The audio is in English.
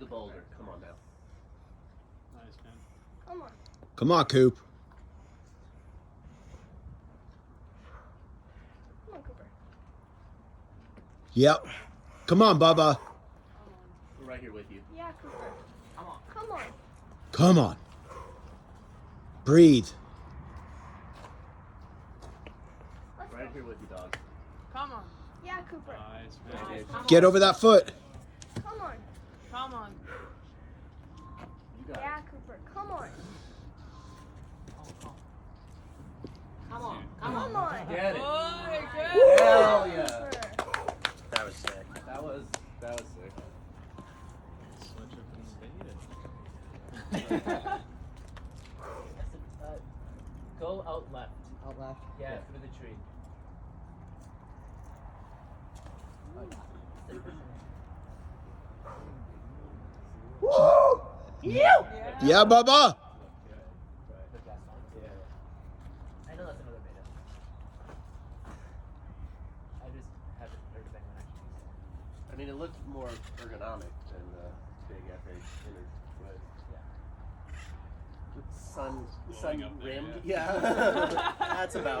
boulder. Come on now. Nice, man. Come on. Come on, Coop. Come on, Cooper. Yep. Come on, Bubba. We're right here with you. Yeah, Cooper. Come on. Come on. Come on. Breathe. Let's Right go. here with you, dog. Come on. Yeah, Cooper. Nice, Right man. here. Get over that foot. Come on. Come on. You got Yeah, it. Cooper. Come on. Come on. Come on. Get it. Oh, good. Hell yeah. Cooper. That was sick. That was sick. Switch up and fade it. Go out left. Out left. Yeah, Yeah. through the tree. Yeah, Bubba. The gas on. Yeah. I know that's another beta. I just haven't heard of anyone actually use it. I mean, it looked more ergonomic than the big FH inner, but Yeah. sun Blowing up there, rimmed. Yeah. That's about.